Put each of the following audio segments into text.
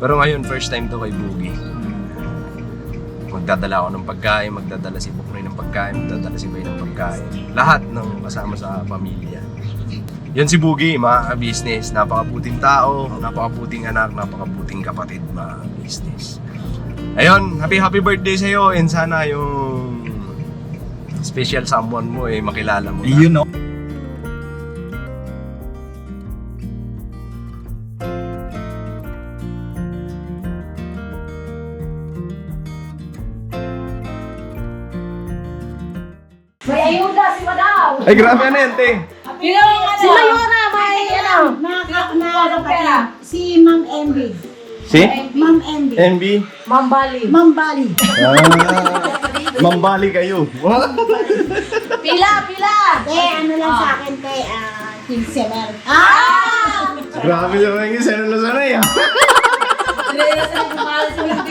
Pero ngayon, first time to kay Boogie. Magdadala ako ng pagkain, magdadala si Buknoy ng pagkain, magdadala si Bay ng pagkain. Lahat ng kasama sa pamilya. Yan si Boogie, mga business. Napakabuting tao, napakabuting anak, napakabuting kapatid, mga business. Ayun, happy birthday sa'yo and sana yung special someone mo makilala mo na. You know. May ayuda si Madam! Ay, grabe na yan, te. Si Mayora, may pera. Si Ma'am MB. Si? Ma'am MB. NB? Mambali. Ma'am Bali. Mambali kayo. Pila! Te, ano lang sa akin, te, 15 meron. Grabe naman yung sana na sana yan.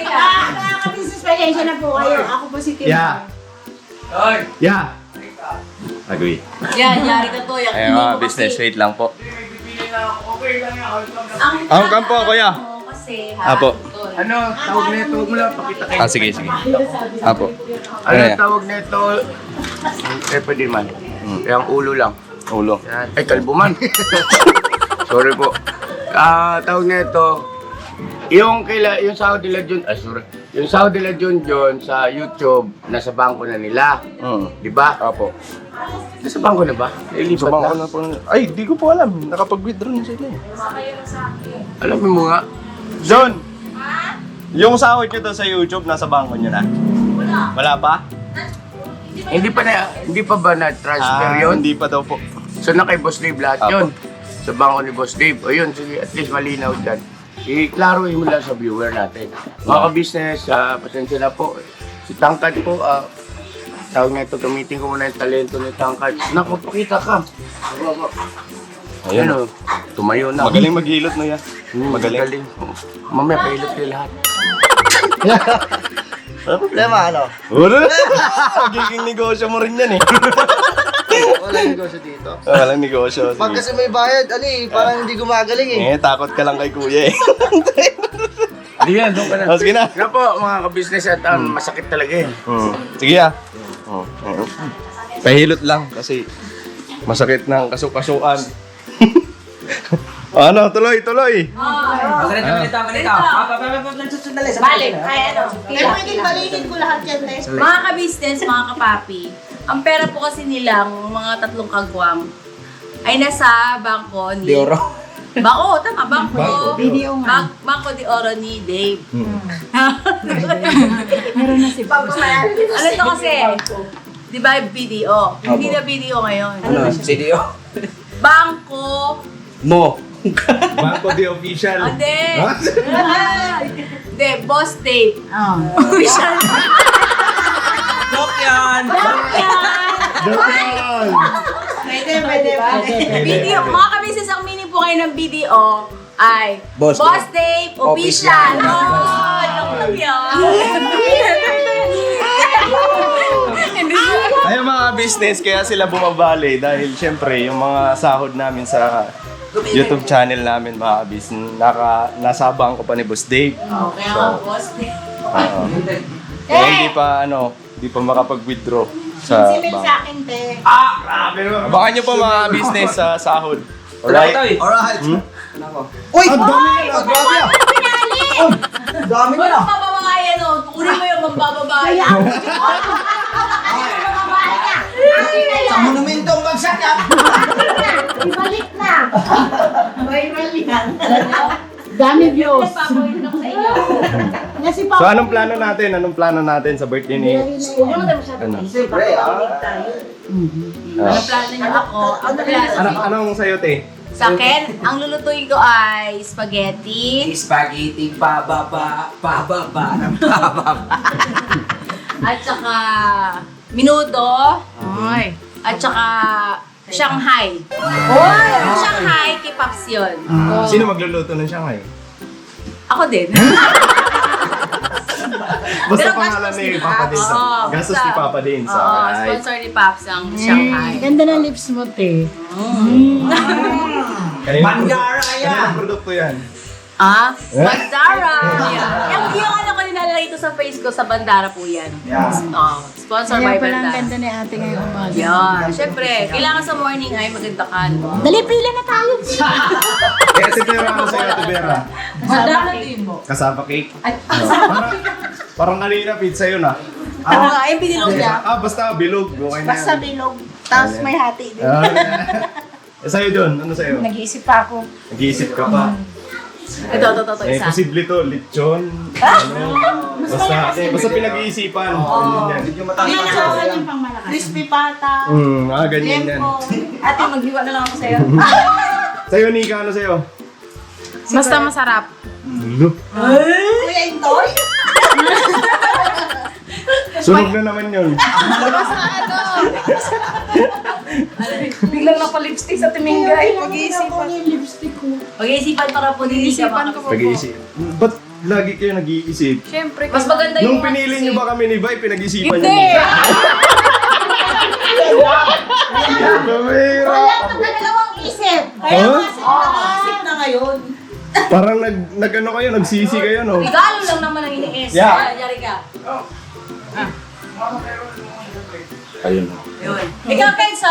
Nakaka-disrespect na po kayo. Ako po si Kim. Yeah. Yeah. Agree. Yan, yari ka to. Ayun mga business, wait lang po. Ang kampo, kuya. Kasi Apo. Ano, tawag na ito, huwag mo lang pakita kayo. Sige. Apo. Ano yan? tawag na ito? Pwede man. Yung ulo lang. Ulo. Ay, kalbo man. Sorry po. Tawag na ito, yung sahod nila John, yung sahod nila John sa YouTube, nasa bangko na nila. Di ba? Apo. Nasa bangko na ba? Ilipat Sabang ko na. na po. Ay, di ko po alam. Nakapag-withdraw na sila eh. Alam mo nga, John! Yung sahod nyo to sa YouTube, nasa bangko nyo na? Wala pa? hindi pa ba na-transfer yun? Hindi pa daw po. So na kay Boss Dave lahat Apo. yun. Sa bangko ni Boss Dave. O yun, sige, at least malinaw dyan. I-klaroin mo lang sa viewer natin. Mga ka-business, pasensya na po. Si Tangkad po, tawag nga ito, gamitin ko muna yung talento ni Tangkad. Naku, pakita ka. Ayun o, tumayo na. Magaling maghilot no yan. Magaling. Mamaya, pailot kayo lahat. Ano problema, ano? Wala! Magiging negosyo mo rin yan eh. Walang negosyo dito. Walang negosyo. Pag kasi may bayad, ano eh, parang hindi gumagaling eh. Takot ka lang kay kuya eh. Hindi yan, doon ka na. Sige na. Nga po, mga ka-business at masakit talaga eh. Sige ah. Pahilot lang kasi masakit ng kasukasuan. Ano, tuloy. Balik. Ay, ano? Pero pwedeng balikin ko lahat yan, te. Mga ka-business, mga kapapi, ang pera po kasi nilang mga 3 kagwang ay nasa bangko ni... Bangko, tama, bangko. Video nga. Bangko de Oro ni Dave. Meron na si Boss. Ano to kasi? Di ba video? Hindi na video ngayon. Ano, CDO? Bangko. Mo. Bangko di official. Hindi. Hindi, Boss Dave. Oh. Official. Joke yan! Pwede. Video. Mga ka-business, ang meaning po kayo ng video ay Boss Dave Official. Oh, joke lang yan. Ayun mga business, kaya sila bumabali dahil syempre yung mga sahod namin sa YouTube channel namin mga business, nasabang ko pa ni Boss Dave. Okay, mga Boss Dave. Kaya hindi pa makapag-withdraw sa Simil bank. sa akin, te. Abangan nyo pa mga business sa sahod. Alright? Alright. Uy! Ang dami nila! Grabe ah! Ang dami Wala nila! pa bababayan o. Kunin mo yung mambababayan. Sa monumentong bagsak yan! Ibalik na. Viral yan. Dami views. Papawin ako sa inyo. Nasi So anong plano natin? Anong plano natin sa birthday ni... Siyempre, Ano plano niyo ako? Ang plano. Anong sa'yo, te? Sa akin, ang lulutuin ko ay spaghetti. Spaghetti pababa. At saka minuto. At saka Shanghai. Yung Shanghai, kipaps yun. Sino magluluto ng Shanghai? Ako din. Basta Pero pangalan gastos ni ni Papa Paps. din. Oo, Gastos basta. ni Papa din. So, Oo, alright. sponsor ni Paps ang Shanghai. Ganda ng lips mo, te. Kanina Manggara kaya. Kanina produkto yan. Bandara! Yung ano ko nilalagay ito sa face ko, sa Bandara po yan. Sponsor by Kaya pala ang Bandara. ganda ni ate ngayong umaga. Yan. Siyempre, kailangan sa morning ay maganda ka. No? Dali, pila na tayo. Eh, Ate Vera, ano sa'yo, Ate Vera? Bandara din mo. Kasama cake? Parang kanina pizza yun ah. Oo nga, yung pinilog niya. Basta bilog. Okay na Basta yan. bilog. Tapos may hati din. Eh, sa'yo John, ano sa'yo? Nag-iisip pa ako. Nag-iisip ka pa. Ito, Eh, isa. posible to, lechon. Ano, basta pinag-iisipan. Ganyan yan. Medyo Hindi matangin na siya. ako yung pang malakas. Crispy pata. Ganyan yan. Ate, maghiwa na lang ako sa'yo. Sa'yo, Nika, ano sa'yo? Basta masarap. Kuya Intoy? Sunog na naman yun. Biglang napalipstick sa Timingay. Pag-iisipan yung lipstick ko. Pag-iisipan para po din siya Pag-iisip. Ba't lagi kayo nag-iisip? Siyempre, mas maganda yung... Nung pinili niyo ba kami ni Bay, pinag-isipan niyo? Hindi! Kamera! Dalawang isip. Kaya Huh? isip na ngayon. Parang nag-ano kayo, nagsisi kayo, no? Regalo lang naman ang iniis. Yeah. Yari ka. Ayun. Yun. Ikaw,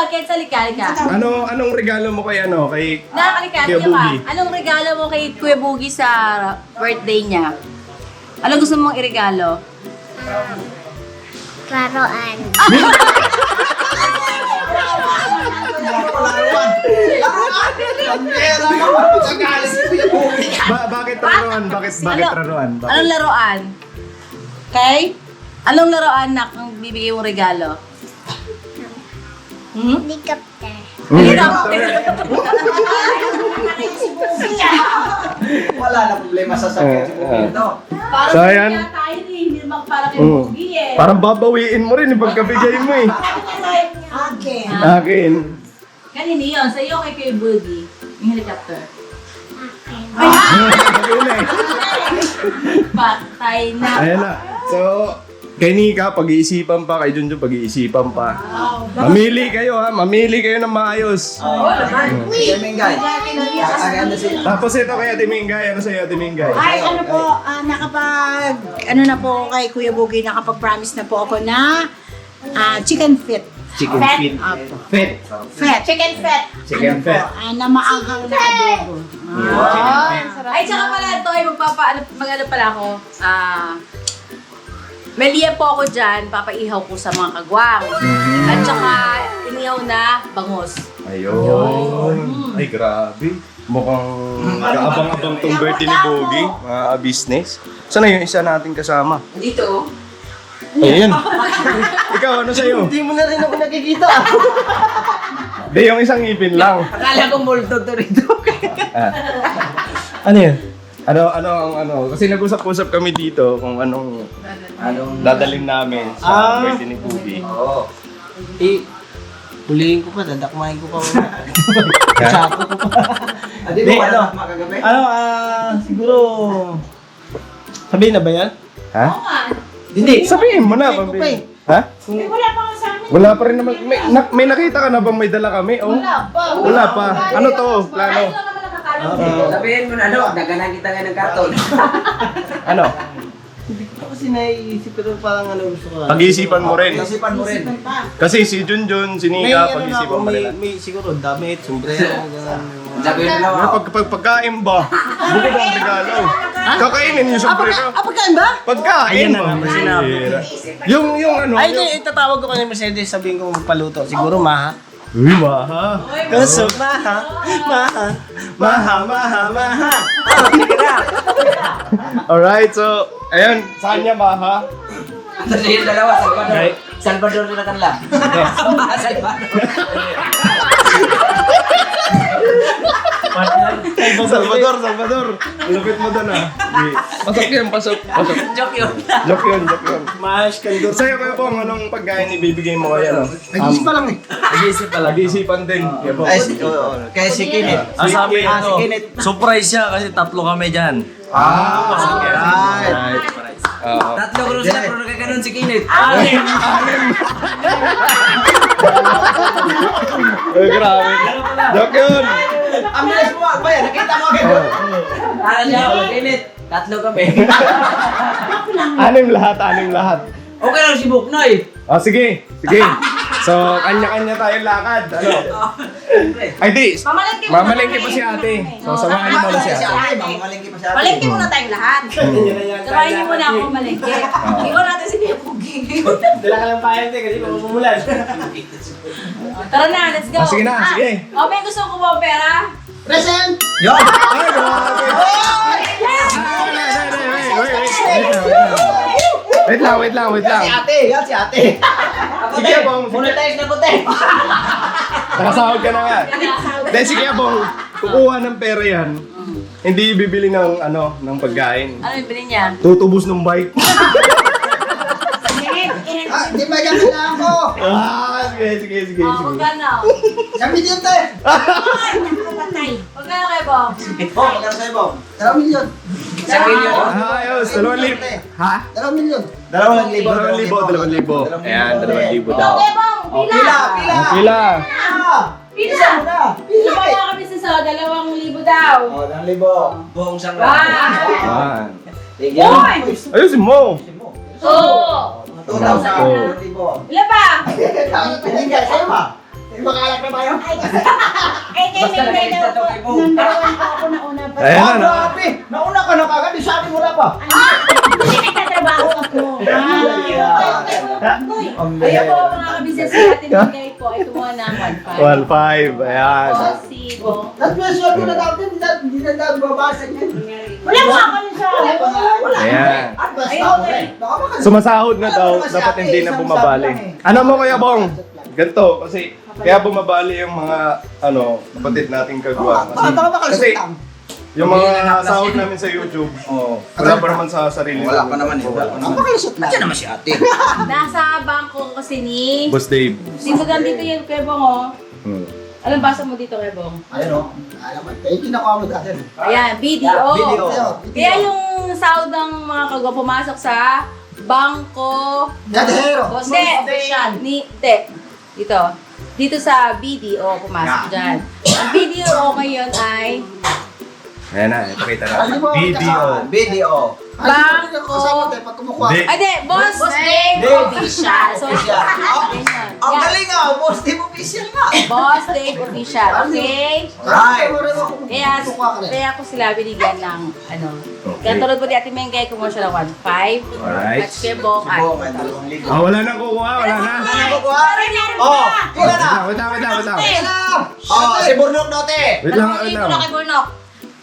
Kensa, likali ka. Anong regalo mo kay Nakakalikali Kuya ka ba? Boogie? Anong regalo mo kay Kuya Boogie sa birthday niya? Ano gusto mong iregalo? Klaroan. Bakit raruan? Bakit raruan? Anong laruan? Okay? Anong laruan na ang bibigay mong regalo? Helicopter. Wala na problema sa sakit si Boogie ito. Parang So, ayan. kaya tayo hindi naman para kay Boogie eh. Parang babawiin mo rin pagkabigay mo eh. Okay. Akin. Kanina yun, sa iyo kay Kuya Boogie. Yung helicopter. Ayun na eh. Patay na. Ayan na. So, kay Nika, pag-iisipan pa. Kay Junjun, pag-iisipan pa. Mamili kayo ha. Mamili kayo ng maayos. Mingay. Ano si... Tapos ito kay Ate Mingay. Ano sa'yo, Ate Mingay? Ay, ano po, ano na po kay Kuya Boogie, nakapag-promise na po ako na chicken feet. Chicken feet. Apo. Feet. Fet. Chicken fet. Chicken feet. Na maanghang na adobo. Ay, tsaka pala ito ay mag-ano pala ako. May liya po ako dyan, papaihaw ko sa mga kagwang. At tsaka inihaw na bangus. Ayun. Ay, grabe. Mukhang kaabang-abang tong birthday ni Boogie. Mga business. Sana yung isa nating kasama? Dito. Ayun. Ikaw, ano sa'yo? Hindi mo na rin ako nakikita. Di, yung isang ngipin lang. Akala ko multo to rito. Ano yun? Ano? Kasi nag-usap-usap kami dito kung anong dadalhin namin sa birthday ni Boogie. Oo. Hulihin ko pa, dadakmahin ko pa. Chapo ko pa. Hindi mo wala makagabi? Siguro... Sabihin na ba yan? Ha? Hindi. Sabihin mo na, Sabihin ko pa pambili. Ha? Wala pa ako sa amin. Wala pa rin naman. May nakita ka na bang may dala kami? Oh? Wala pa. Ano to? Plano? Sabihin mo na daganan kita ngayon ng karton. Ano? Hindi ko kasi naiisip pero parang gusto ko. Pag-iisipan mo rin. Isipan mo rin. Kasi si Junjun, si May Nika, ano na ako, pag-iisipan mo rin. may siguro damit, sombrero, gano'n. Sabihin mo na Pagkain ba? Bukod ang regalo. Kakainin yung sombrero. Pagkaan ba? Pagkain Ayan na ba? nga, sinabi. Yung ano? Ay, hindi, itatawag ko kay Mercedes, sabihin ko magpaluto. Siguro maha. Uy, maha. Kaso, maha. Alright, so, ayun, sa kanya maha. Kasi yung dalawa, Salvador. Salvador na kanila. Salvador. Salvador. Lupit mo doon ah. Pasok yan, pasok. Joke yun. Joke yun. Mahas kandor. Sa'yo kayo po, anong pagkain ibibigay mo kaya no? Nag-isip pa lang eh. Nag-iisipan din. Yan po. Kaya si Kinit. Sabi si ano, Kinit. surprise siya kasi tatlo kami dyan. Right. Oo. Tatlo ko sila pero nagkakaroon si Kinit. Ay, grabe. Joke yun. Ang bilis mo, ba yan? Nakita mo agad. Para niya ako, Kinit. Tatlo kami. Anim lahat. Okay lang si Buknoy. O, sige. So, kanya-kanya tayong lakad. Ano? Ay, di. Mamalengke pa si ate. So, samahan mo na si ate. Mamalengke pa siya. Palengke muna tayong lahat. Sabahin niyo muna ako malengke. Iwan natin si Kuya Bugi. Dala ka lang payan kasi mamumulan. Tara na, let's go. Sige na, sige. O, may gusto ko ba pera? Present! Yo! Ay, grabe! Wait lang. Si ate, yan si ate. Sige, Bong. Monetize na puti. Nakasahod ka na nga. Dahil sige, Bong. Kukuha ng pera yan. Hindi bibili ng ng pagkain. Ano yung bilhin niya? Tutubos ng bike. Di ba yan kailangan ko? Sige. Magkano? Isang milyon tayo. Magkano kayo, Bong? Oh, magkano sa'yo, Bob? 2 milyon. Ayos, 2,000. Ha? 2 milyon. 2,000. Ayan, 2,000 daw. Okay, Bong. Pila. Pila. Pila. Pila ba yung kami sa 2,000 daw? Oh, 2,000. Buong sang Ayan. Boy! Ayusin mo. Oo. 2,000. Ilan pa? Hindi ka, sa'yo ba? Makalak na tayo. Ay, kay may daw po. Number 1 po ako nauna pa. Ayan na. Grabe! Nauna ka na kagad, di sabi wala pa. Kasi nagtatrabaho ako. Ayun po mga kabisnes sa ating bigay po. Ito muna ng 1.5. 1,500. Ayan. O, si Bong. Nag-question ko na natin, hindi na nababasa niya. Wala mo ako sa Wala. Ayan. At basta Ayun, ako okay. rin. Baka maka- Sumasahod na daw, dapat hindi na bumabali. Ano mo, Kuya Bong? Ganito, kasi kaya bumabali yung mga kapatid nating kagwa. Baka makalusot Kasi lang. yung mga sahod namin sa YouTube, wala pa naman sa sarili. Wala pa naman eh. Baka makalusot lang. Diyan naman si ate. Nasa bangko kasi ni... Boss Dave. Dito dito yun, Kuya Bong, oh. Hmm. Anong basa mo dito, Kuya Bong? Ayun o. Alam mo, tayo kinukuha mo dati. Ayan, BDO. BDO. Kaya yung sahod ng mga kagwa pumasok sa bangko... Dadero. Hindi. Dito sa BDO pumasok dyan. Ang BDO ngayon ay Ayan na, ipakita Ano mo? Video. Video. Bangko. Kasama tayo, pag kumukuha. Di- Ay, di, Boss Dave Official. So, ganyan. Ang Yan. galing nga, boss, di mo official nga. Boss Dave Official, okay? Right. Kaya ko sila binigyan ng, kaya tulad po di Ate Mengay, commercial ng 1.5. Alright. At kay Bong, ay. Wala na kukuha, wala na. Oh, pila na. Wait lang. Pila na. Oh, si Burnok Note. Wait lang. Ito na kay Burnok.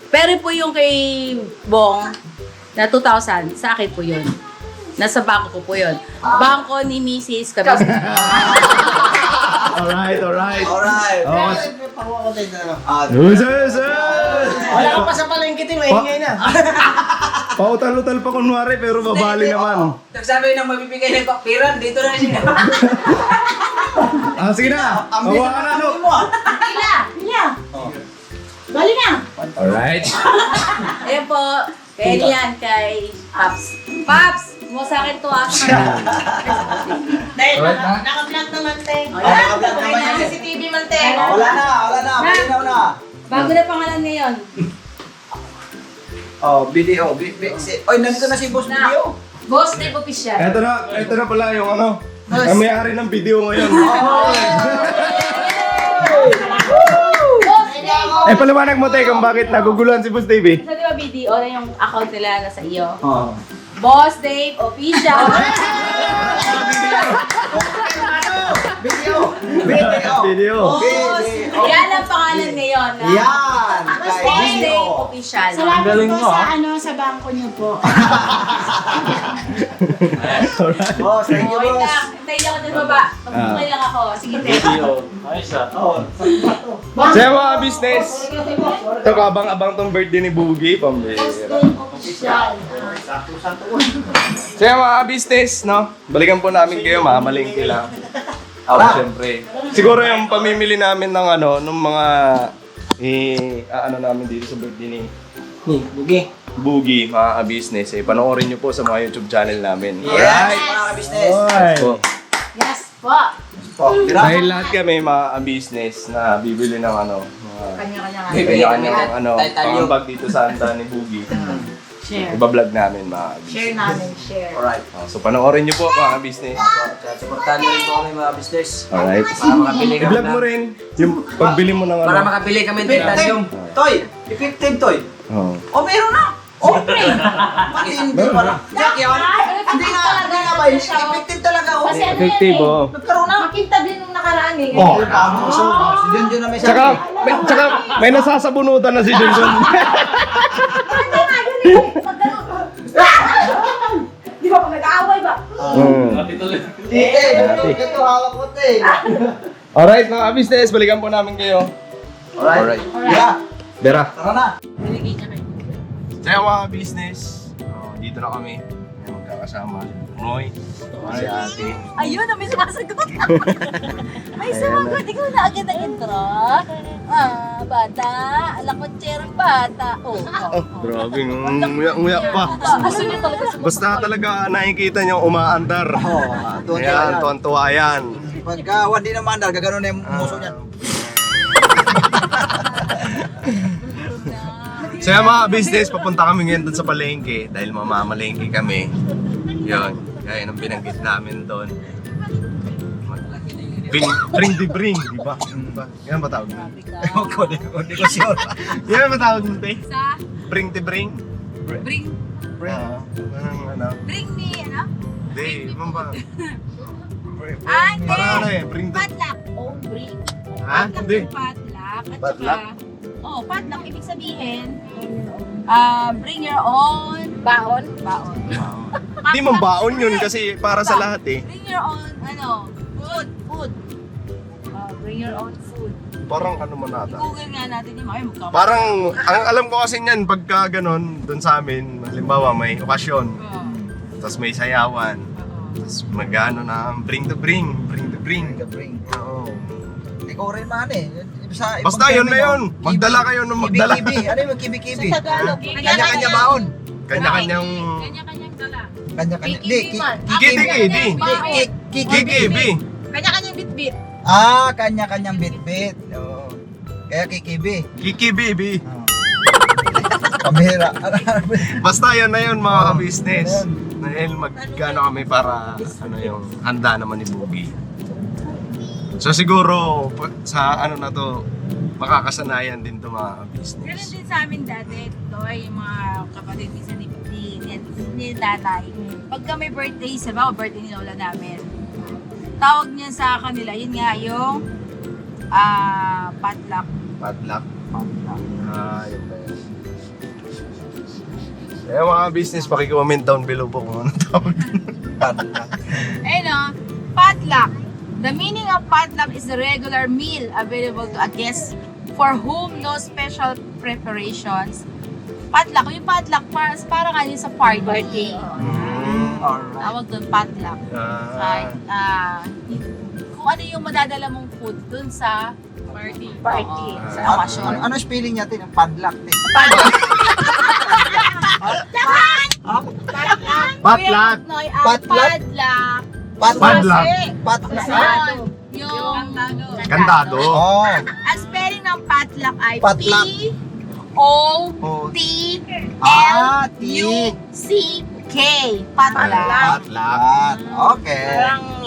Pero po yung kay Bong, na 2,000, sa akin po yun. Nasa bangko ko po yun. Bangko ni Mrs. Kabis. Alright. Alright. Oh. Ah, Wala ka pa sa palengke, Tim. Maingay na. Pautal-utal pa kunwari pero babali naman. Nagsabi nang mabibigay ng papiran, dito na siya. Sige na. Mawa ka na, no? Pila. Bali na. Alright. Ayan po. Kaya yan kay Paps. Paps! Mo sa akin to sa kanya. Dahil naka-vlog naman, te. Ayan, may CCTV man, te. Wala na. Malinaw na. Bago na pangalan ngayon. Oh, video. Oy, nandito na si boss Na. video. Boss Dave Official. Ito na pala yung ang may-ari ng video ngayon. Boss Dave! Paliwanag mo tayo kung bakit naguguluhan si Boss Dave eh. Sa di ba video na yung account nila nasa iyo? Oh. Boss Dave Official. Video. Boss! Yan ang pangalan ngayon. Yan. Boss Kay Dave video. Official. Salamat po sa bangko niyo po. Oh, thank you, Wait boss. lang. Hintayin ako dun baba. Magbukay lang ako. Sige, te. Oh. Sa mga business, ito kabang-abang tong birthday ni Boogie, pambira. Sa mga business, no? Balikan po namin kayo, mamalingki lang. Siyempre. Siguro yung pamimili namin ng ng mga namin dito sa birthday ni Bugi. Boogie, mga business. Panoorin nyo po sa mga YouTube channel namin. Yes, mga business. Yes po. Yes po. Oh, Dahil lahat kami mga business na bibili ng mga Kanya-kanya nga. Kanya-kanyang ano, Tayo. pangambag dito sa handa ni Boogie. Share. Iba-vlog namin mga Share namin, share. Alright. So panoorin niyo po mga business. Supportahan nyo rin po kami mga business. Alright. Para makabili kami I-vlog mo rin yung pagbili mo ng Para ano. makabili kami ng titanium. Toy! Effective toy! Oh. Oh, meron na! Oh, pre! Pati hindi pala. Jack yun? Hindi nga ba yun? Effective talaga, oh. Kasi ano Effective, yan eh. oh. Nagkaroon na. Makita din nung nakaraan eh. Oh. Si Junjun na may Tsaka may nasasabunutan na si Junjun. Di ba pag nag-aaway ba? Ito hawak ko, te. Alright mga business, balikan po namin kayo. Alright. Yeah. Bera. Tara na. Binigay niya kayo. Kaya mga business, dito na kami. May magkakasama. Noy, si ate. Ayun, may sumasagot. May sumagot. Ikaw na agad ang intro. Bata. Alakotserang bata. Oh. Grabe, nguyak pa. Gusto niya talaga sa Basta talaga nakikita niyo umaandar. Ayan, tuwan-tuwa yan. Pagka hindi na mandal, gagano na yung muso niya. So yung mga business, papunta kami ngayon dun sa palengke dahil mamamalengke kami. Yun, kaya nang binanggit namin doon. Bring the bring, di ba? Yan ba tawag nun? Hindi ko sure. Yan ba tawag nun, te? Sa Bring the bring? bring Ano? bring me, ano? Hindi, man ba? Hindi. Parang ano eh, bring the... Padlock. Oh, bring. Ha? Hindi. Padlock. At Padlock? saka, padlock. Ibig sabihin, bring your own baon. Baon. Hindi man baon yun kasi para sa lahat eh. Bring your own, food. Food. Bring your own food. Parang ano man nata. Google nga natin yung mga magkama. Parang, ang alam ko kasi niyan, pagka ganun, doon sa amin, halimbawa may okasyon, tapos may sayawan, tapos mag-ano na, bring the bring. Oo. Hindi ko rin man eh. Basta yun na yun, magdala kayo ng magdala. Kibi-kibi. Ano yung magkibi-kibi? Sa Tagalog. Kanya-kanya baon. Kanya-kanyang... Kanya-kanyang dala. Kanya-kanya. Kikibi man. Kikibi. Kikibi. Kanya-kanyang bit-bit. Ah, kanya-kanyang bit-bit. Oo. Kaya kikibi. Kikibi. Pamihira. Basta yun na yun mga business. Dahil mag-ano kami para ano yung handa naman ni Boogie. So siguro sa ano na to, makakasanayan din to mga Ganun business. din sa amin dati, yung mga kapatid ni nanay. Pagka may birthday, sabi birthday ni lola namin, tawag niya sa kanila, yun nga yung potluck. Padlock. Yun ba yun. Kaya mga business, paki-comment down below po kung ano tawag. Ayun potluck. The meaning of potluck is the regular meal available to a guest for whom no special preparations. Potluck, yung potluck para nga yun sa party. Tawag doon potluck. Kung ano yung madadala mong food doon sa party. Sa okasyon. Ano spelling natin? Padlock. Potluck. Potluck. Padlock. Padlock. Yung Kantado. Oh. Ang spelling ng potluck ay Potluck. P-O-T-L-U-C-K. Potluck. Padlock. Okay. Parang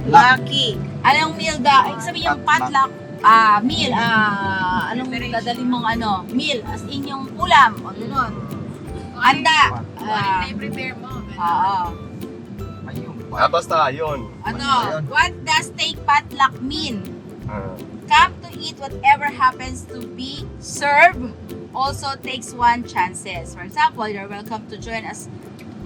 lucky. Anong meal Ibig sabihin yung potluck, meal, anong dadalhin mong meal, as in yung ulam, o gano'n. Handa. I-prepare mo. Oo. Basta yun. What does take potluck mean? Come to eat whatever happens to be served. Also takes one chances. For example, you're welcome to join us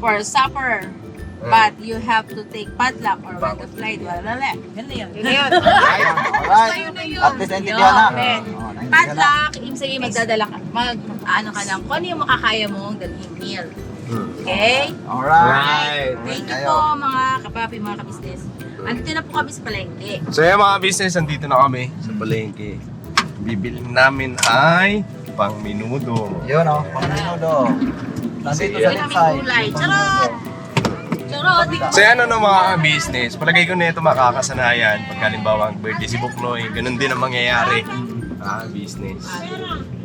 for supper. But you have to take potluck or when the flight Ganun yun. Alright. At least naintindihan na. Potluck, ibig sabihin magdadala ka, ano ka lang, kung ano yung makakaya mong dalhin meal. Okay? Alright. Thank you po mga kapapi, mga kabisnes. Andito na po kami sa palengke. So yung mga business, andito na kami sa palengke. Bibilin namin ay pang-minudo. Yun o, pang-minudo. Nandito sa Kami inside. gulay. Charot! Charot! So yan ano mga business, palagay ko na ito makakasanayan. Pag halimbawa ang birthday si Buknoy, ganun din ang mangyayari. business.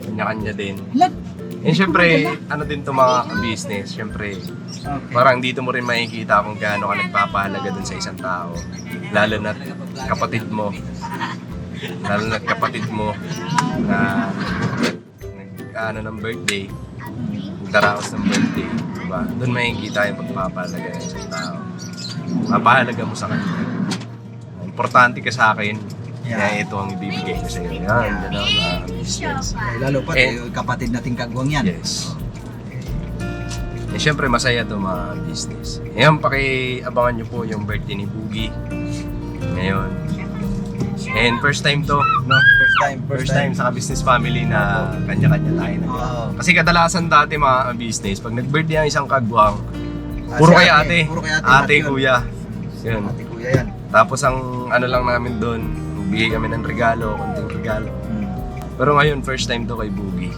Kanya-kanya din. And syempre, ano din to mga business, syempre, parang dito mo rin makikita kung gaano ka nagpapahalaga dun sa isang tao. Lalo na kapatid mo. Lalo na kapatid mo na ng birthday, nagdaraos ng birthday, diba? Doon makikita yung pagpapahalaga ng isang tao. Mapahalaga mo sa kanya. Importante ka sa akin. Kaya ito ang ibibigay ko sa iyo. Yan ang mga business. Lalo pa, And- kapatid nating kagwang yan. Yes. Eh, syempre masaya to mga business. Ngayon, pakiabangan nyo po yung birthday ni Boogie. Ngayon. And first time to, no? First time sa business family na kanya-kanya tayo na. Oo. Kasi kadalasan dati mga business, pag nag-birthday ang isang kagwang, puro Si kay ate. Puro kay ate. Ate, lahat yun. kuya. Yun. Ate, kuya yan. Tapos ang ano lang namin doon, bigay kami ng regalo, konting regalo. Pero ngayon, first time to kay Boogie.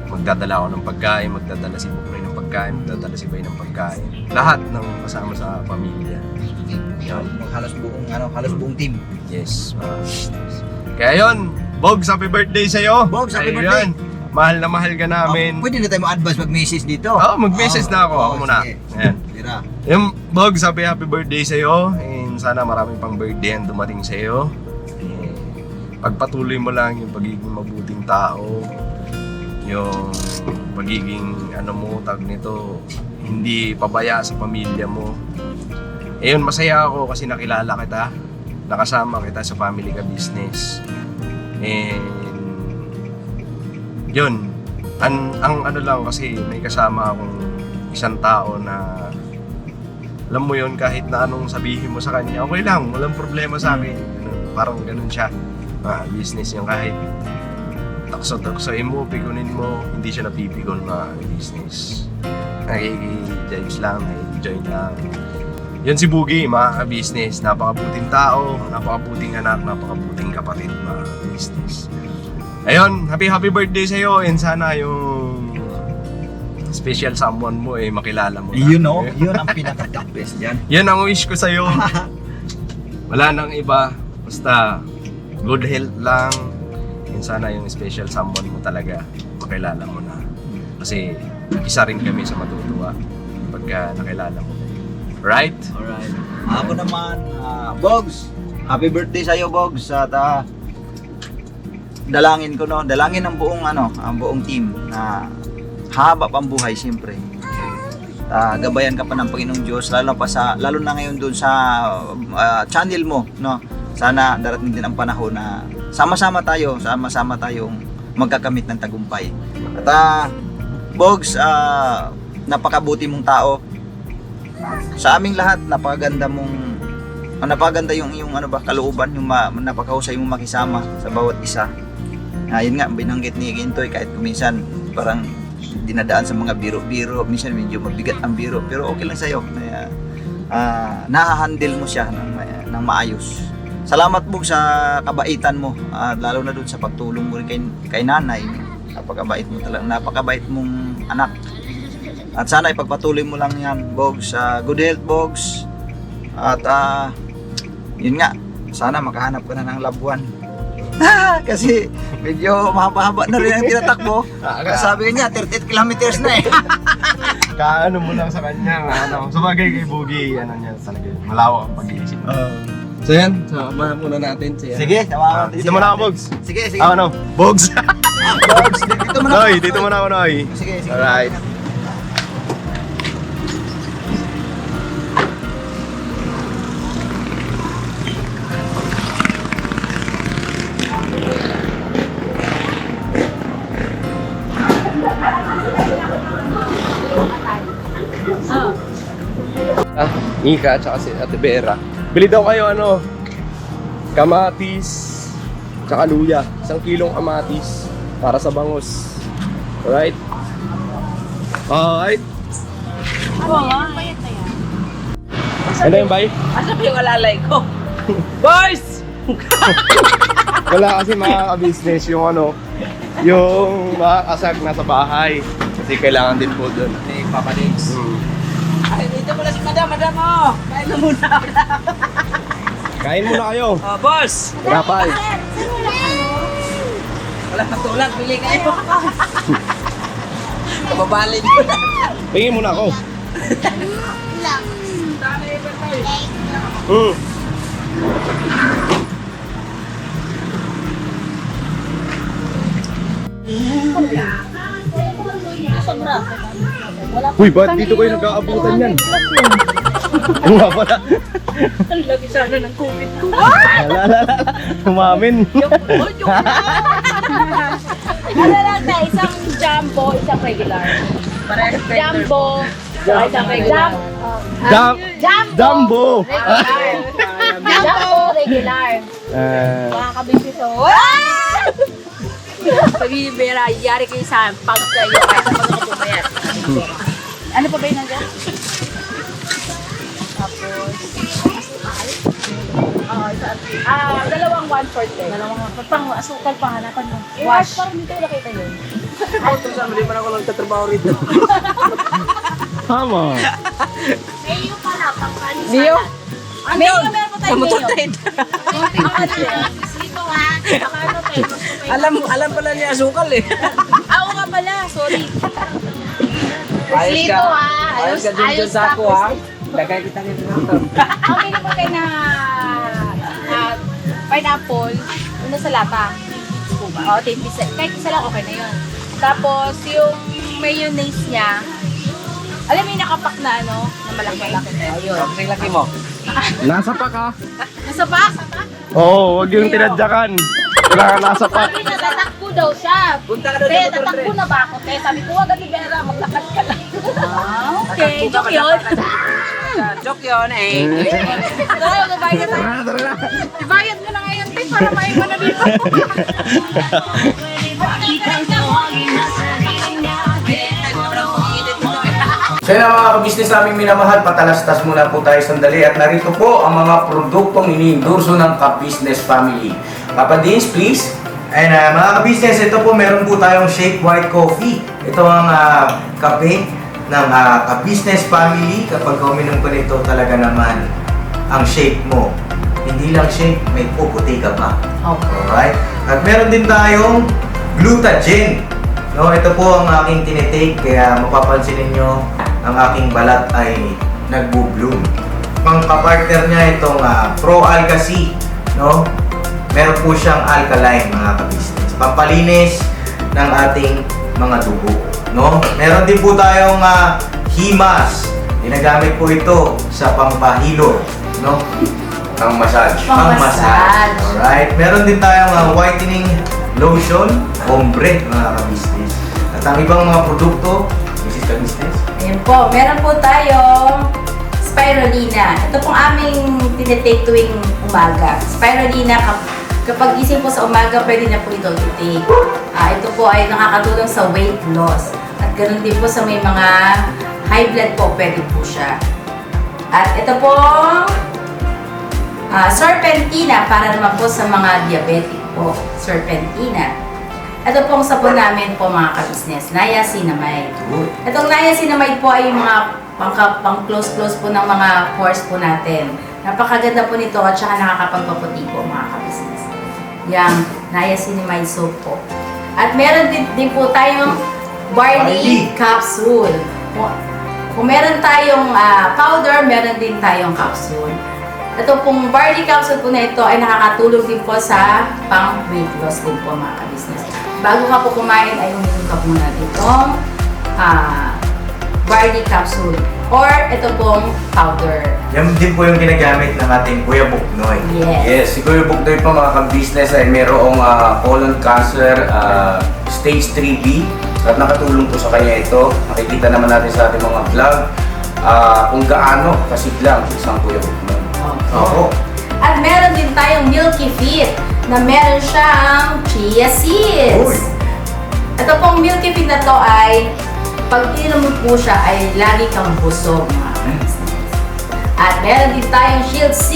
Magdadala ako ng pagkain, magdadala si Buknoy ng pagkain, magdadala si Bay ng pagkain. Lahat ng kasama sa pamilya. Yan. Halos buong team. Yes, mga business. Kaya yun, Bogs, happy birthday sa'yo! Bogs, happy Ayun, birthday! Mahal na mahal ka namin. Pwede na tayo mag-advance mag-message dito. Oo, mag-message na ako. Ako muna. Sige. Ayan. Tira. Yung Bogs, happy birthday sa'yo. And sana maraming pang birthday ang dumating sa'yo. Eh, pagpatuloy mo lang yung pagiging mabuting tao. Yung pagiging tag nito, hindi pabaya sa pamilya mo. Ayun, masaya ako kasi nakilala kita. Nakasama kita sa family ka business. And yun, ang ano lang kasi may kasama akong isang tao na alam mo yun, kahit na anong sabihin mo sa kanya, okay lang, walang problema sa akin. Parang ganun siya. Business yung kahit takso-taksoin mo, pigunin mo, hindi siya napipigon na business. Nakikijibes lang, nakikijjoin lang. Yun si Boogie, mga business. Napakabuting tao, napakabuting anak, napakabuting kapatid, mga business. Ayun, happy birthday sa'yo and sana yung special someone mo makilala mo na. Yun ang pinaka-top best dyan. Yan ang wish ko sa'yo. Wala nang iba. Basta good health lang. And sana yung special someone mo talaga makilala mo na. Kasi isa rin kami sa matutuwa pagka nakilala mo. Right? Alright. Ako naman, Bogs, happy birthday sa'yo, Bogs. At dalangin ko, dalangin ang buong team na haba pang buhay, siyempre. Gabayan ka pa ng Panginoong Diyos, lalo na ngayon doon sa channel mo, no? Sana darating din ang panahon na sama-sama tayong magkakamit ng tagumpay. At Bogs, napakabuti mong tao. Sa aming lahat, napakaganda yung kalooban, yung napakahusay mong makisama sa bawat isa. Yun nga, binanggit ni Gintoy, kahit kuminsan parang dinadaan sa mga biro-biro, minsan medyo mabigat ang biro, pero okay lang sa'yo. Nahahandle mo siya ng maayos. Salamat po sa kabaitan mo, lalo na dun sa pagtulong mo rin kay nanay. Napakabait mong anak. At sana ipagpatuloy mo lang yan, Bogs. Good health, Bogs. At yun nga, sana makahanap ka na ng labuan. Kasi medyo mahaba-haba na rin ang tinatakbo. Sabi niya, 38 kilometers na eh. Kaano mo lang sa kanya, sabagay kay Boogie, niya talaga, malawak ang pag-iisip. So yan, samahan muna natin siya. Sige, sama Dito muna ako, Bogs. Sige. Bogs. Bogs, dito muna. Noy, dito muna ako, Noy. Sige. Alright. Nika at si Ate Vera. Bili daw kayo kamatis tsaka luya. 1 kilong kamatis para sa bangus. Alright? Alright. Ano yung bay? Ano pa yung alalay ko? Boys! Wala kasi mga business yung yung mga kasag nasa bahay. Kasi kailangan din po doon. Hey, Papa Dins. Ay, dito pala si madam, oh! Kain na muna. Kain muna kayo. Boss! Rapal. Wala patulak, bili kayo. Kababalin mo na. Tingin muna ako. Uy, ba't dito kayo nagkaabutan yan? Oo nga pala. Ang lagi sana ng COVID ko. Umamin. Ano lang tayo, isang jumbo, isang regular. Jumbo, isang regular. Jumbo! Regular. Jumbo, regular. Mga kabisito. Pag-ibera, yari kayo sa pag kayo kahit sa pagkakapumayat. Ano pa ba yun nandiyan? Tapos, dalawang 1/4. Dalawang 1/4. Pang asukal pa, hanapan mo. Wash. Parang dito nakita yun. Ito sa hindi pa ako nagtatrabaho rito. Tama. Mayo pala, pang kanin Mayo? salad. Mayo, meron po tayo mayo. Dito ha. Ano tayo? Alam pala niya asukal eh. Oo nga pala, sorry. Ayos Dito ka. ha. Ayos ka dun sa ako ha. Dagay kita nito dito. Okay naman kayo na pineapple, una sa lata. Oo, 10 pieces. Kahit isa lang okay na yun. Tapos, yung mayonnaise niya, alam mo yung nakapak na ano, na malaki-malaki na yun. Kasi laki mo. Nasa pa ka. Nasa pa? Oo, wag yung tinadyakan. Kailangan nasa pa. Sabi na, tatakbo daw siya. Punta ka doon Te, sa motor tatakbo tre. na ba ako? Te, sabi ko, wag ang libera, maglakad ka lang. Okay, joke yun. Joke yun eh. Tara, magbabayad na tayo. Ibayad mo na ngayon, Te, para maiba na dito. So yun ang mga kabisnes naming minamahal, patalastas muna po tayo sandali at narito po ang mga produktong iniendorso ng Ka-Business Family. Papa Dins, please. And mga ka-business, ito po meron po tayong Shake White Coffee. Ito ang kape ng Ka-Business Family. Kapag uminom ko nito talaga naman ang shake mo. Hindi lang shake, may puputi ka pa. Alright? At meron din tayong Glutagen. No, ito po ang aking tinitake kaya mapapansin ninyo ang aking balat ay nagbo-bloom. Pang-partner niya itong Pro Alga C, no? Meron po siyang alkaline mga ka-business. Pampalinis ng ating mga dugo, no? Meron din po tayong Himas. Ginagamit po ito sa pampahilo, no? Ang massage. Pang-massage. Alright. Meron din tayong whitening lotion, ombre mga ka-business. At ang ibang mga produkto, Mrs. Ka-business. Ayan po, meron po tayong spirulina. Ito pong aming tinitake tuwing umaga. Spirulina, kapag gising po sa umaga, pwede na po ito i-take. Ito po ay nakakatulong sa weight loss. At ganoon din po sa may mga high blood po, pwede po siya. At ito pong serpentina para naman po sa mga diabetic po. Serpentina. Ito pong sabon namin po mga ka-business, niacinamide. Itong niacinamide po ay yung mga pang-close-close po ng mga pores po natin. Napakaganda po nito at saka nakakapagpaputi po mga ka-business. Yang niacinamide soap po. At meron din po tayong barley capsule. Kung meron tayong powder, meron din tayong capsule. Ito pong barley capsule po na ito ay nakakatulong din po sa pang-weight loss din po mga ka-business. Bago ka po kumain ay uminom ka muna ditong barley capsule or ito pong powder. Yan din po yung ginagamit ng ating Kuya Buknoy. Yes, si Kuya Buknoy po mga ka-business ay mayroong colon cancer stage 3B at nakatulong po sa kanya ito. Nakikita naman natin sa ating mga vlog kung gaano kasiglang isang Kuya Buknoy. Oo. At meron din tayong Milky Fit na meron siyang chia seeds. Uy. Ito pong Milky Fit na to ay pag ininom mo po siya ay lagi kang busog mga ka-business. At meron din tayong Shield C,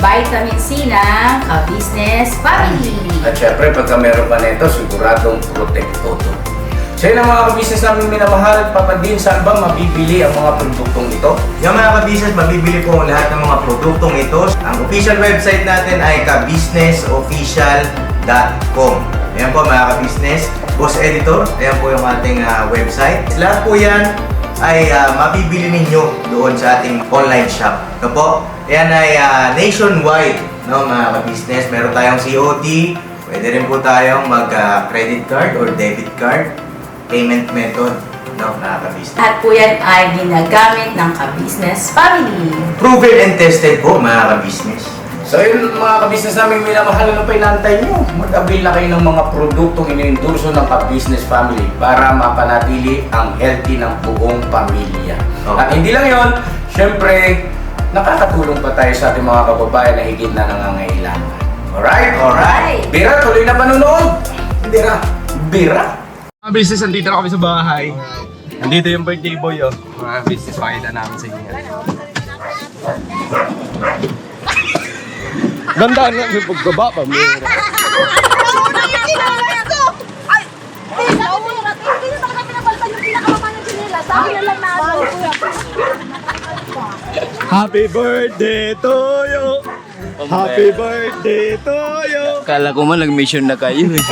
Vitamin C na Ka-Business Family. At syempre, pagka meron pa nito, siguradong protekto to. So yun ang mga ka-business namin minamahal. Papa Din, saan ba mabibili ang mga produktong ito? Yung mga ka-business, mabibili po ang lahat ng mga produktong ito. Ang official website natin ay kabusinessofficial.com. Ayan po mga ka-business. Boss Editor, ayan po yung ating website. Lahat po yan ay mabibili ninyo doon sa ating online shop. No po? Ayan ay nationwide, no, mga ka-business. Meron tayong COD, pwede rin po tayong mag-credit card or debit card payment method, no, mga ka-business. Lahat po yan ay ginagamit ng ka-business family. Proven and tested po, mga ka-business. So yun mga ka-business namin, minamahal na pa inantay nyo. Mag-avail na kayo ng mga produktong iniendorso ng ka-business family para mapanatili ang healthy ng buong pamilya. Okay. At hindi lang yun, syempre, nakakatulong pa tayo sa ating mga kababayan na higit na nangangailangan. Alright? Alright. Bira, tuloy na panonood. Bira. Bira. Mga business, nandito na kami sa bahay. Nandito yung birthday boy, oh. Mga business, pakita namin sa inyo. Ganda na yung pagbaba pa, mayroon. Happy birthday to you! Happy birthday to you! Kala ko man nag-mission na kayo eh.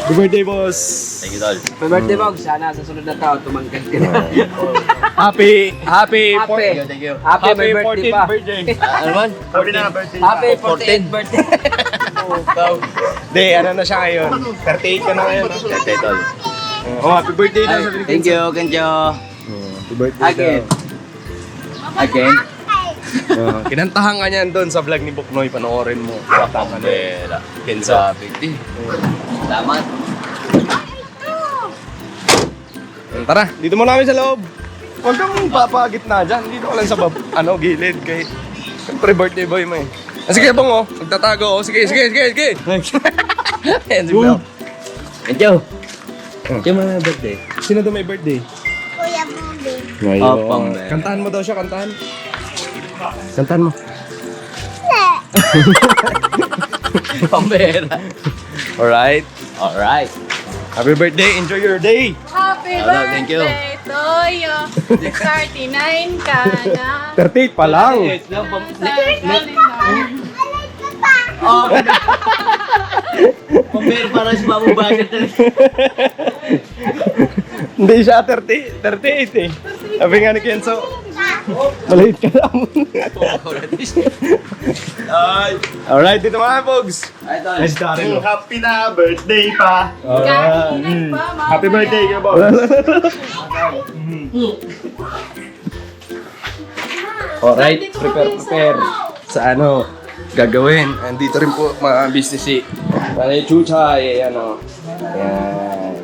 Happy birthday, boss! Thank you, Tol. Happy birthday, Bog. Sana sa sunod na taon, tumangkad ka na. Happy Happy Happy birthday 14th pa. birthday! Ano man? Happy 14th birthday. Hindi, ano na siya ngayon? 38 ka na ngayon. Birthday, Tol. Oh, happy birthday daw sa Philippines. Thank you, Kenjo. Happy birthday Again. daw. Again? Kinantahan ka niyan doon sa vlog ni Buknoy, panoorin mo. Kinantahan ka na. Pera. Kenza. Birthday. Salamat. Tara, dito muna kami sa loob. Huwag kang papagitna dyan. Dito ka lang sa gilid. Kay, siyempre birthday boy mo eh. Sige, bong oh. Magtatago oh. Sige. Ayan si Bel. Kenjo. Kenjo mo na birthday. Sino daw may birthday? Kuya Bobby. Ngayon. Pambel. Kantahan mo daw siya, kantahan. Kantahan mo. Pambera. Alright. Alright. Happy birthday. Enjoy your day. Happy Hello, thank you. birthday to you. 39 ka na. 38 pa lang. Pambera para sa babu budget talaga. Hindi siya 38 eh. Sabi nga ni Kenzo, malahit ka lang. Alright, dito mga pogs. Nice Daryl. Happy na birthday pa! Kainan pa, mamaya. Happy birthday ka, boss! Alright, prepare. Sa ano, gagawin. Andito rin po mga business eh. Panay Chuchay, ano. Ayan.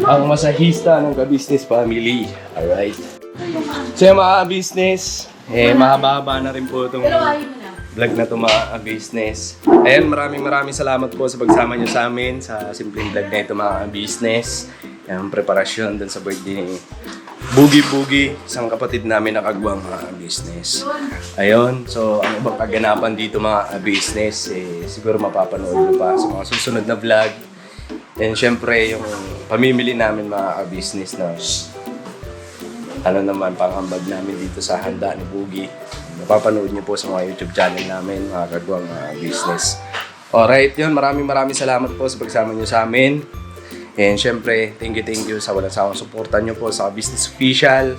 Ang masahista ng ka-business family. Alright. So yung mga business, mahaba-haba na rin po itong vlog na ito mga business. Ayan, maraming salamat po sa pagsama nyo sa amin sa simpleng vlog na ito mga business. Yung preparasyon dun sa birthday ni Boogie, isang kapatid namin na kagwang mga business. Ayun, so ang ibang kaganapan dito mga business, siguro mapapanood nyo pa sa mga susunod na vlog. And syempre, yung pamimili namin mga business na ano naman, panghambag namin dito sa handa ni Boogie. Mapapanood nyo po sa mga YouTube channel namin, mga kagwang business. Alright, yun, maraming salamat po sa pagsama nyo sa amin. And syempre, thank you sa walang sawang suporta nyo po sa Business Official,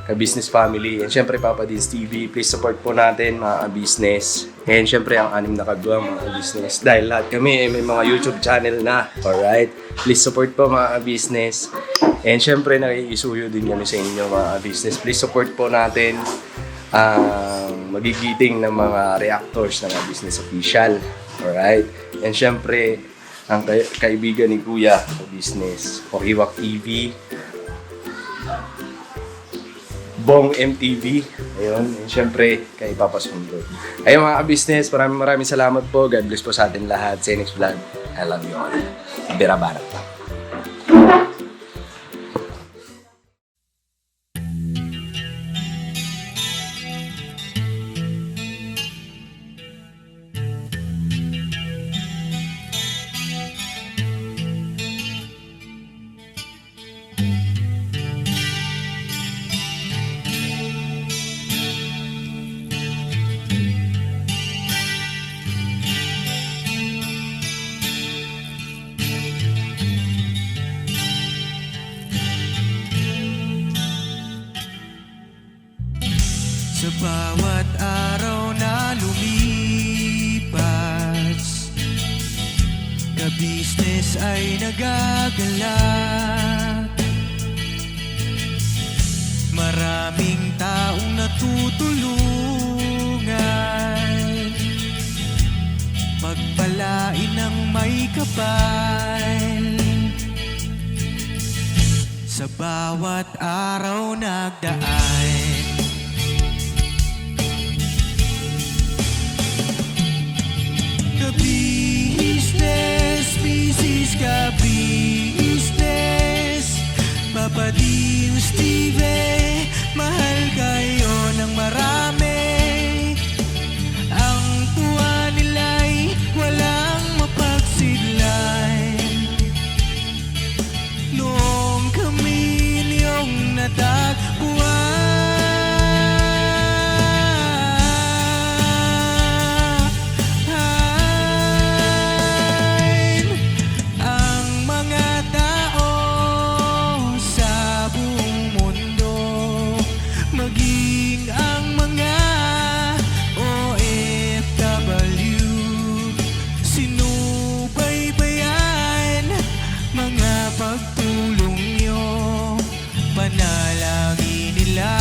ka-business family. And syempre, Papa Deans TV, please support po natin mga business. And syempre, ang anim na kagwang mga business. Dahil lahat kami may mga YouTube channel na. Alright? Please support po mga business. And syempre, nakikisuyo din kami sa inyo mga business. Please support po natin ang magigiting ng mga reactors ng Business Official. Alright? And syempre, ang kaibigan ni Kuya sa business, Oriwak TV, Bong MTV, ayun, and syempre kay Papa Sundo. Ayun mga business, maraming salamat po. God bless po sa atin lahat. See you next vlog. I love you all. Bira Barat. bawat araw na lumipas, ka-business ay nagagalak. Maraming taong natutulungan, pagpalain ng may kapal. Sa bawat araw nagdaan, ka-business, business ka-business, Papa Dio, Steve, mahal kayo ng marami. Ang tuwa nila'y walang mapagsidlan. Noong kami niyong natagpuan, ang mga tao sa buong mundo, maging ang mga OFW, sinubaybayan mga pagtulong nyo, panalangin nila,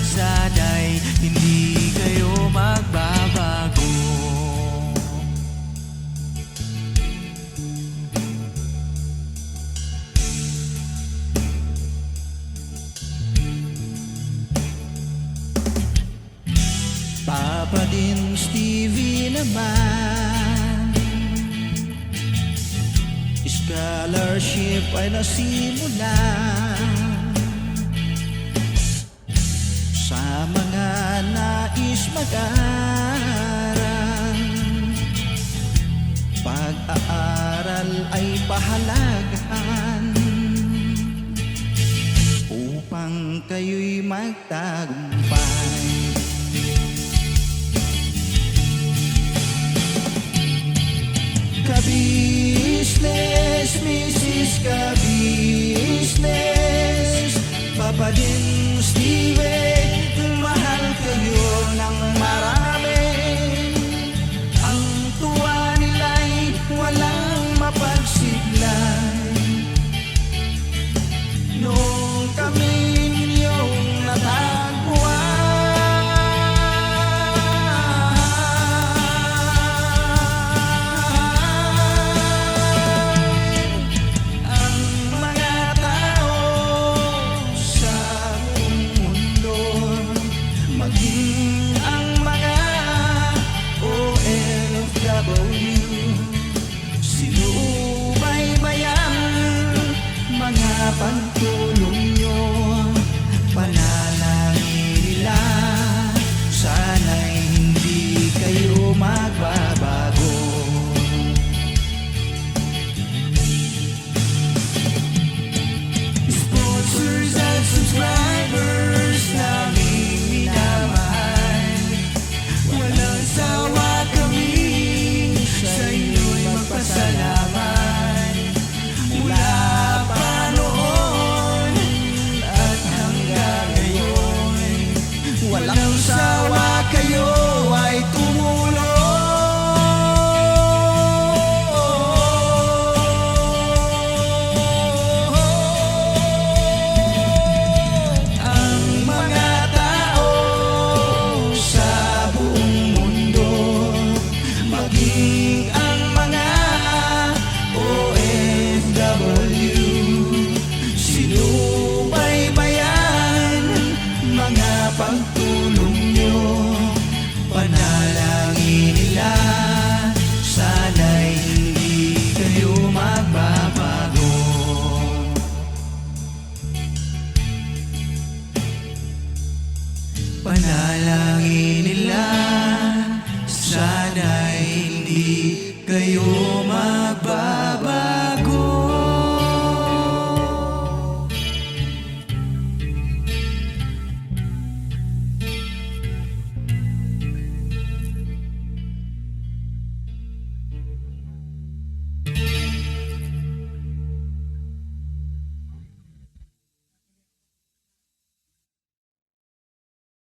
sana'y hindi kayo magbabago. Papa din Stevie naman, scholarship ay nasimulan sa mga nais mag-aral. Pag-aaral ay pahalagahan upang kayo'y magtagumpay. Ka-business, Mrs. Ka-business, Papa din Steve, mahal kayo ng marami. Ang tuwa nila'y walang mapagsidlan. Noong kami ninyong natagpuan, pagtulong nyo, panalangin nila, sana'y hindi kayo magbabago. Sponsors at subscribers naming minamahal, walang sawa kami sa inyo'y magpasalamat. Mula pa noon at hanggang ngayon, walang sawa kayo ay tumulong. Ang mga tao sa buong mundo, maging ang mga OFW, sinubaybayan mga pagtulong nyo, panalangin nila, sana'y hindi kayo magbabago. Panalangin